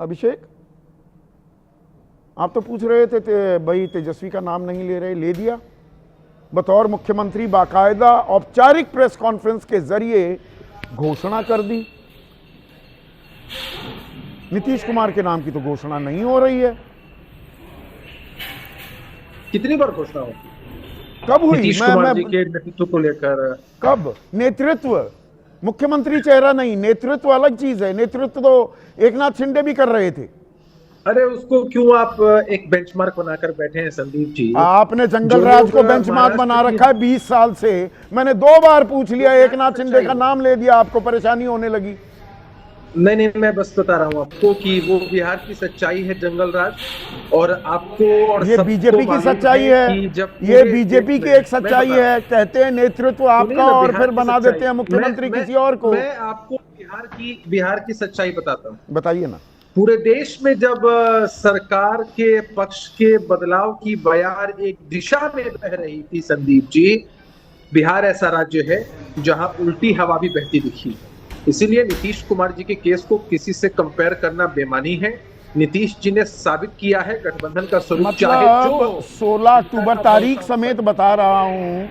अभिषेक, आप तो पूछ रहे थे भाई तेजस्वी का नाम नहीं ले रहे, ले दिया। बतौर मुख्यमंत्री बाकायदा औपचारिक प्रेस कॉन्फ्रेंस के जरिए घोषणा कर दी। नीतीश कुमार के नाम की तो घोषणा नहीं हो रही है। कितनी बार घोषणा होगी? कब हुई? नीतीश कुमार जी के नेतृत्व को लेकर कब? नेतृत्व, मुख्यमंत्री चेहरा नहीं, नेतृत्व अलग चीज है। नेतृत्व तो एकनाथ शिंदे भी कर रहे थे। अरे उसको क्यों आप एक बेंचमार्क बनाकर बैठे हैं संदीप जी? आपने जंगल राज को बेंचमार्क बना रखा है 20 साल से। मैंने 2 बार पूछ लिया, एकनाथ शिंदे का नाम ले दिया, आपको परेशानी होने लगी। नहीं, मैं बस बता रहा हूँ आपको कि वो बिहार की सच्चाई है जंगल राज, और आपको और ये बीजेपी की सच्चाई है। जब ये बीजेपी की एक सच्चाई है। कहते हैं नेतृत्व आपका और फिर बना देते हैं मुख्यमंत्री किसी और को। मैं आपको बिहार की सच्चाई बताता हूँ। बताइए ना। पूरे देश में जब सरकार के पक्ष के बदलाव की बयार एक दिशा में बह रही थी संदीप जी, बिहार ऐसा राज्य है जहां उल्टी हवा भी बहती दिखी। इसीलिए नीतीश कुमार जी के केस को किसी से कंपेयर करना बेमानी है। नीतीश जी ने साबित किया है गठबंधन का स्वरूप चाहे जो 16 अक्टूबर तारीख समेत बता रहा हूं।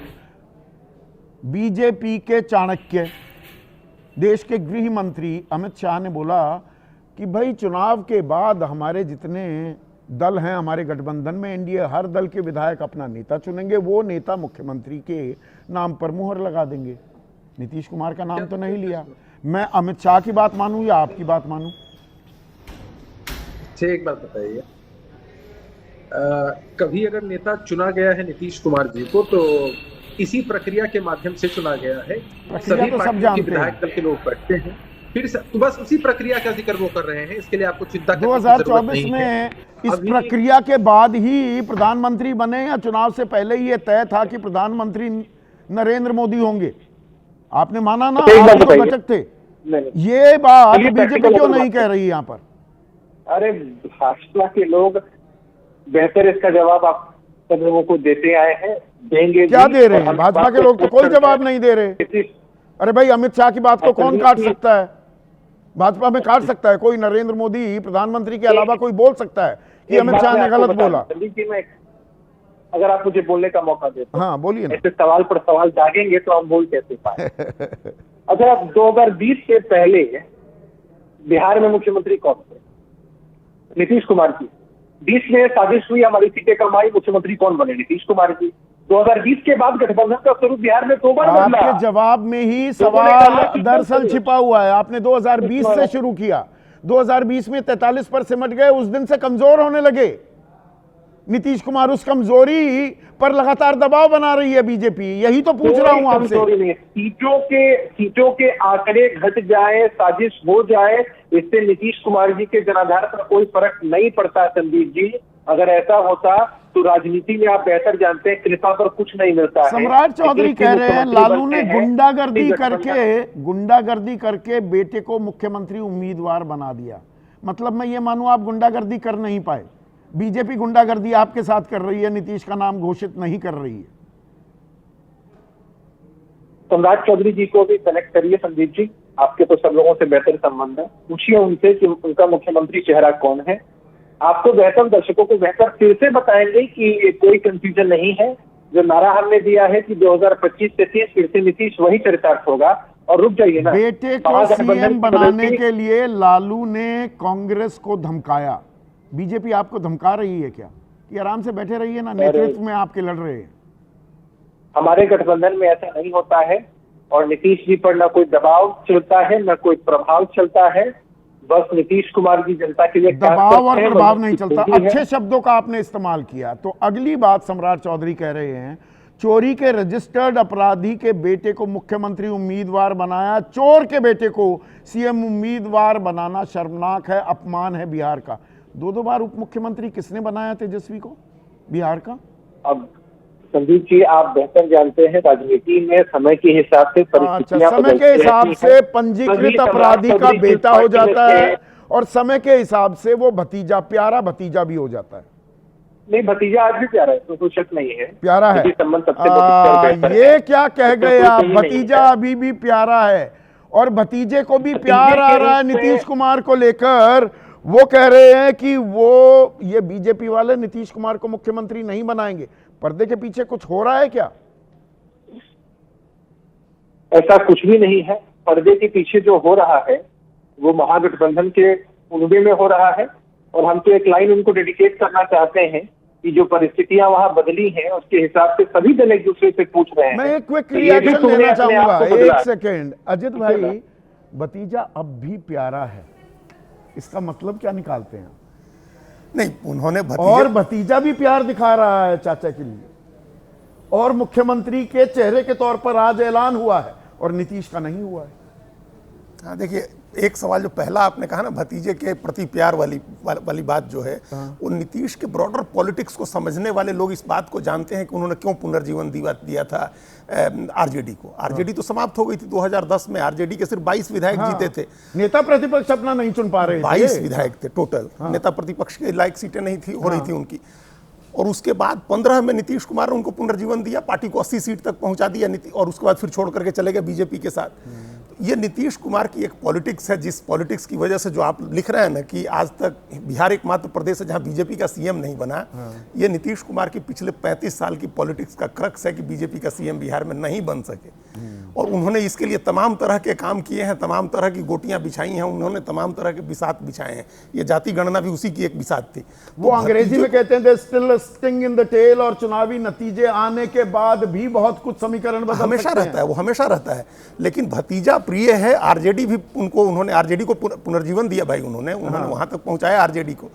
बीजेपी के चाणक्य, देश के गृह मंत्री अमित शाह ने बोला कि भाई चुनाव के बाद हमारे जितने दल हैं हमारे गठबंधन में, एनडीए, हर दल के विधायक अपना नेता चुनेंगे, वो नेता मुख्यमंत्री के नाम पर मुहर लगा देंगे। नीतीश कुमार का नाम तो नहीं लिया। मैं अमित शाह की बात मानूं या आपकी बात मानूं? एक बात बताइए, कभी अगर नेता चुना गया है नीतीश कुमार जी को तो इसी प्रक्रिया के माध्यम से चुना गया है। सभी तो सब पार्टियों के विधायक दल के लोग बैठते हैं, फिर तो बस उसी प्रक्रिया का जिक्र वो कर रहे हैं। इसके लिए आपको चिंता करने की जरूरत नहीं है। 2024 में इस प्रक्रिया के बाद ही प्रधानमंत्री बने या चुनाव से पहले ही ये तय था कि प्रधानमंत्री नरेंद्र मोदी होंगे? आपने माना ना, आप तो घटक थे। ये बात बीजेपी क्यों नहीं कह रही यहाँ पर? अरे भाजपा के लोग बेहतर इसका जवाब आप सब लोगों को देते आए हैं, देंगे। क्या दे रहे हैं? भाजपा के लोग तो कोई जवाब नहीं दे रहे। अरे भाई, अमित शाह की बात को कौन काट सकता है? भाजपा में काट सकता है कोई? नरेंद्र मोदी प्रधानमंत्री के अलावा कोई बोल सकता है कि अमित शाह ने गलत बोला? अगर आप मुझे बोलने का मौका देते। हाँ बोलिए ना। ऐसे सवाल पर सवाल जागेंगे तो हम बोल कैसे पाए? अच्छा, 2020 से पहले बिहार में मुख्यमंत्री कौन थे? नीतीश कुमार जी। 20 में साजिश हुई, हमारी सीटें कम आई, मुख्यमंत्री कौन बने? नीतीश कुमार जी। 2020 के बाद गठबंधन का स्वरूप बिहार में 2 बार बदला। आपके जवाब में ही सवाल दरअसल छिपा हुआ है। आपने 2020 से शुरू किया, 2020 में 43 पर सिमट गए, उस दिन से कमजोर होने लगे नीतीश कुमार। उस कमजोरी पर लगातार दबाव बना रही है बीजेपी। यही तो पूछ रहा हूं आपसे। सीटों के आंकड़े घट जाए, साजिश हो जाए, इससे नीतीश कुमार जी के जनाधार पर कोई फर्क नहीं पड़ता संदीप जी। अगर ऐसा होता तो राजनीति में आप बेहतर जानते हैं कृपा पर कुछ नहीं मिलता है। सम्राट चौधरी कह रहे हैं लालू ने गुंडागर्दी करके बेटे को मुख्यमंत्री उम्मीदवार बना दिया। मतलब मैं ये मानूं आप गुंडागर्दी कर नहीं पाए। बीजेपी गुंडागर्दी आपके साथ कर रही है, नीतीश का नाम घोषित नहीं कर रही है। सम्राट चौधरी जी को भी कनेक्ट करिए संदीप जी, आपके तो सब लोगों से बेहतर संबंध है। पूछिए उनसे कि उनका मुख्यमंत्री चेहरा कौन है। आपको बेहतर, दर्शकों को बेहतर फिर से बताएंगे कि कोई कंफ्यूजन नहीं है। जो नारा हमने दिया है कि 2025 से 30 फिर से नीतीश वही चरितार्थ होगा। और रुक जाइए ना, बेटे को सीएम बनाने के लिए लालू ने कांग्रेस को धमकाया। बीजेपी आपको धमका रही है क्या कि आराम से बैठे रहिए ना, नेतृत्व में आपके लड़ रहे हैं? हमारे गठबंधन में ऐसा नहीं होता है और नीतीश जी पर ना कोई दबाव चलता है ना कोई प्रभाव चलता है। बस नीतीश कुमार जी जनता के लिए दबाव और प्रभाव नहीं चलता। अच्छे शब्दों का आपने इस्तेमाल किया। तो अगली बात सम्राट चौधरी कह रहे हैं, चोरी के रजिस्टर्ड अपराधी के बेटे को मुख्यमंत्री उम्मीदवार बनाया। चोर के बेटे को सीएम उम्मीदवार बनाना शर्मनाक है, अपमान है बिहार का। 2 बार उप मुख्यमंत्री किसने बनाया तेजस्वी को बिहार का? अब संदीप जी आप बेहतर जानते हैं, राजनीति में समय के हिसाब से परिस्थितियां समय के हिसाब से पंजीकृत अपराधी का बेटा हो जाता है और समय के हिसाब से वो भतीजा, प्यारा भतीजा भी हो जाता है। नहीं, भतीजा आज भी प्यारा है, तो कोई शक नहीं है, प्यारा है। ये क्या कह गए आप? भतीजा अभी भी प्यारा है और भतीजे को भी प्यार आ रहा है नीतीश कुमार को लेकर। वो कह रहे हैं कि वो ये बीजेपी वाले नीतीश कुमार को मुख्यमंत्री नहीं बनाएंगे। पर्दे के पीछे कुछ हो रहा है क्या? ऐसा कुछ भी नहीं है। पर्दे के पीछे जो हो रहा है वो महागठबंधन के उनबे में हो रहा है, और हम तो एक लाइन उनको डेडिकेट करना चाहते हैं कि जो परिस्थितियां वहां बदली हैं उसके हिसाब से सभी दल एक दूसरे से पूछ रहे हैं। मैं एक क्विक तो ये भी रिएक्शन तुमने लेना अपने आप चाहूंगा, को बदला। एक सेकेंड। अजित भाई, भतीजा अब भी प्यारा है, इसका मतलब क्या निकालते हैं? नहीं, उन्होंने और भतीजा भी प्यार दिखा रहा है चाचा के लिए, और मुख्यमंत्री के चेहरे के तौर पर आज ऐलान हुआ है और नीतीश का नहीं हुआ है। हाँ, देखिए, एक सवाल जो पहला आपने कहा ना, भतीजे के प्रति प्यार वाली बात जो है, वो नीतीश के ब्रॉडर पॉलिटिक्स को समझने वाले लोग इस बात को जानते हैं कि उन्होंने क्यों पुनर्जीवन दिया था आरजेडी को। आरजेडी तो समाप्त हो गई थी 2010 में। आरजेडी के सिर्फ 22 विधायक जीते थे। नेता प्रतिपक्ष अपना नहीं चुन पा रहे थे। 22 विधायक थे टोटल। नेता प्रतिपक्ष के लायक सीटें नहीं थी हो रही थी उनकी। और उसके बाद 15 में नीतीश कुमार ने उनको पुनर्जीवन दिया, पार्टी को 80 सीट तक पहुंचा दिया, और उसके बाद फिर छोड़ करके चले गए बीजेपी के साथ। ये नीतीश कुमार की एक पॉलिटिक्स है, जिस पॉलिटिक्स की वजह से जो आप लिख रहे हैं ना कि आज तक बिहार एकमात्र प्रदेश है जहां बीजेपी का सीएम नहीं बना। ये नीतीश कुमार की पिछले 35 साल की पॉलिटिक्स का क्रक्स है कि बीजेपी का सीएम बिहार में नहीं बन सके। और उन्होंने इसके लिए तमाम तरह के काम किए हैं, तमाम तरह की गोटियां बिछाई हैं, उन्होंने तमाम तरह के बिसात बिछाए हैं। ये जाति गणना भी उसी की एक बिसात थी। वो अंग्रेजी में कहते हैं still sting in the tail, और चुनावी नतीजे आने के बाद भी बहुत कुछ समीकरण बदल हमेशा रहता है, वो हमेशा रहता है। लेकिन भतीजा प्रिय है। आरजेडी भी उन्होंने आरजेडी को पुनर्जीवन दिया भाई, उन्होंने वहां तक पहुंचाया आरजेडी को।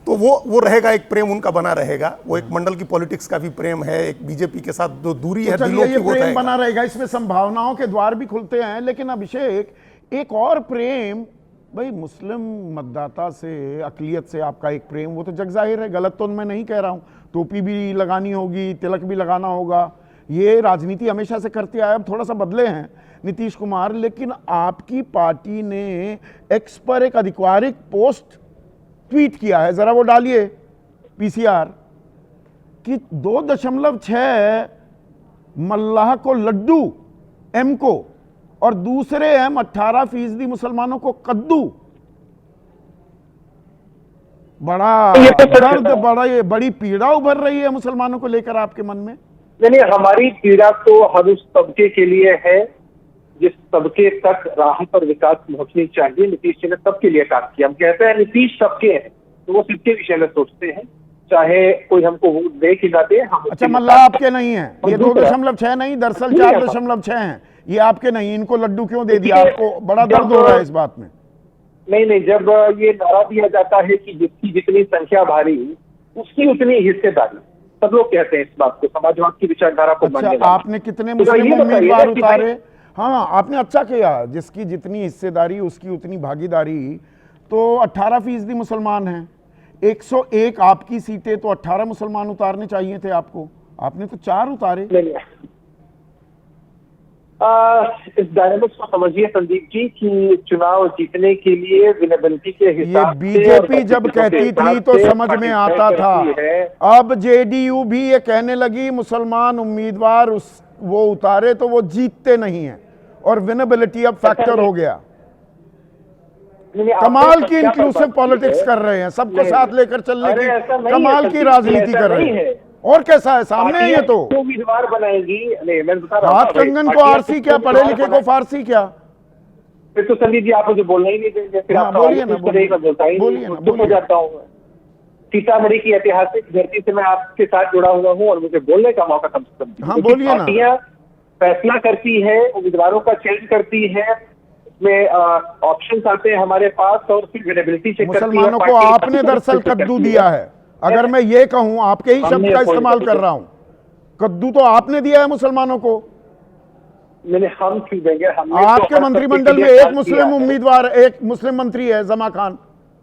तो वो रहेगा, एक प्रेम उनका बना रहेगा। वो एक मंडल की पॉलिटिक्स का भी प्रेम है, एक बीजेपी के साथ जो दूरी है दिलों की, वो प्रेम बना रहेगा। इसमें संभावनाओं के द्वार भी खुलते हैं। लेकिन अभिषेक, एक और प्रेम, भाई मुस्लिम मतदाता से, अकलियत से आपका एक प्रेम, वो तो जग जाहिर है, गलत तो मैं नहीं कह रहा हूं। टोपी भी लगानी होगी, तिलक भी लगाना होगा, ये राजनीति हमेशा से करते आए। अब थोड़ा सा बदले हैं नीतीश कुमार। लेकिन आपकी पार्टी ने एक्स पर एक आधिकारिक पोस्ट ट्वीट किया है, जरा वो डालिए पीसीआर, कि 2.6 मल्लाह को लड्डू एम को, और दूसरे एम 18% मुसलमानों को कद्दू। बड़ा दर्द, बड़ी पीड़ा उभर रही है मुसलमानों को लेकर आपके मन में। नहीं, हमारी पीड़ा तो हर उस तबके के लिए है जिस तबके तक राहत और विकास पहुंचनी चाहिए। नीतीश जी ने सबके लिए काम किया। हम कहते हैं नीतीश सबके हैं, तो वो सबके विषय में सोचते हैं, चाहे कोई हमको वोट दे कि ना दे। हम अच्छा, मल्लाह आपके नहीं है, ये 2.6 नहीं, दरअसल 4.6 हैं। ये आपके नहीं, इनको लड्डू क्यों दे दिया? आपको बड़ा दर्द हो रहा है इस बात में? नहीं, जब ये नारा दिया जाता है कि जिसकी जितनी संख्या भारी उसकी उतनी हिस्सेदारी, सब लोग कहते हैं इस बात को, समाजवाद की विचारधारा को मानने वाले। आपने कितने मुस्लिम उम्मीदवार उतारे? हाँ, आपने अच्छा किया, जिसकी जितनी हिस्सेदारी उसकी उतनी भागीदारी। तो 18% मुसलमान हैं, 101 आपकी सीटें, तो 18 मुसलमान उतारने चाहिए थे आपको, आपने तो 4 उतारे। इस डायनामिक्स को समझिए संदीप जी कि चुनाव जीतने के लिए विनेबिलिटी के हिसाब से, बीजेपी जब कहती थी तो समझ में आता था। अब जेडीयू भी ये कहने लगी मुसलमान उम्मीदवार वो उतारे तो वो जीतते नहीं हैं, और विनेबिलिटी अब फैक्टर हो गया। कमाल की इंक्लूसिव पॉलिटिक्स कर रहे हैं, सबको साथ लेकर चलने की कमाल की राजनीति कर रहे हैं। और कैसा है सामने है ये तो उम्मीदवार बनाएंगी। नहीं, मैं बता रहा हूं, हाथ कंगन को आरसी क्या, पढ़े लिखे को फारसी क्या? फिर तो संदीप जी आप मुझे बोलना ही नहीं देंगे। फिर आप बोलिए ना, बोलिए हो जाता हूँ। सीतामढ़ी की ऐतिहासिक धरती से मैं आपके साथ जुड़ा हुआ हूँ और मुझे बोलने का मौका कम से कम। हाँ, बोलिए ना। पार्टियां फैसला करती है, उम्मीदवारों का चयन करती है, उसमें ऑप्शंस आते हैं हमारे पास, और फिर विनेबिलिटी चेक करती है। मुसलमानों को आपने दरअसल कद्दू दिया है, अगर मैं ये कहूं, आपके ही शब्द का इस्तेमाल कर रहा हूं, कद्दू तो आपने दिया है मुसलमानों को। मैंने हम क्यों देंगे? आपके मंत्रिमंडल में एक मुस्लिम उम्मीदवार, एक मुस्लिम मंत्री है, जमा खान।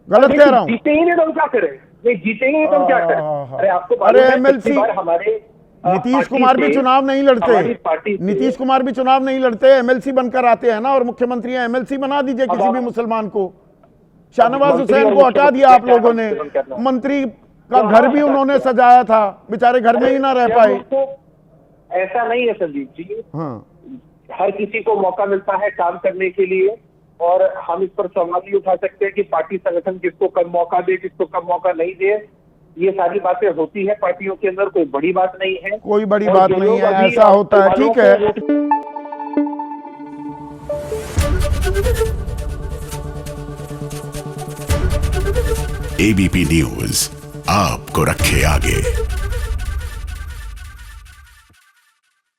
गलत कह रहा हूं? जीते ही नहीं तो क्या करें? नहीं जीतेंगे नहीं तो क्या करें? अरे आपको अरे एमएलसी, हमारे नीतीश कुमार भी चुनाव नहीं लड़ते, नीतीश कुमार भी चुनाव नहीं लड़ते, एमएलसी बनकर आते हैं ना, और मुख्यमंत्री हैं। एमएलसी बना दीजिए किसी भी मुसलमान को। शाहनवाज हुसैन को हटा दिया आप लोगों ने, मंत्री का घर भी उन्होंने सजाया था, बेचारे घर में ही ना रह पाए। ऐसा नहीं है संदीप जी। हाँ, हर किसी को मौका मिलता है काम करने के लिए, और हम इस पर सवाल भी उठा सकते हैं कि पार्टी संगठन किसको कम मौका दे, किसको कम मौका नहीं दे। ये सारी बातें होती है पार्टियों के अंदर, कोई बड़ी बात नहीं है। कोई बड़ी और बात जो नहीं लोग है, अभी ऐसा होता है, ठीक है। एबीपी न्यूज आपको रखे आगे।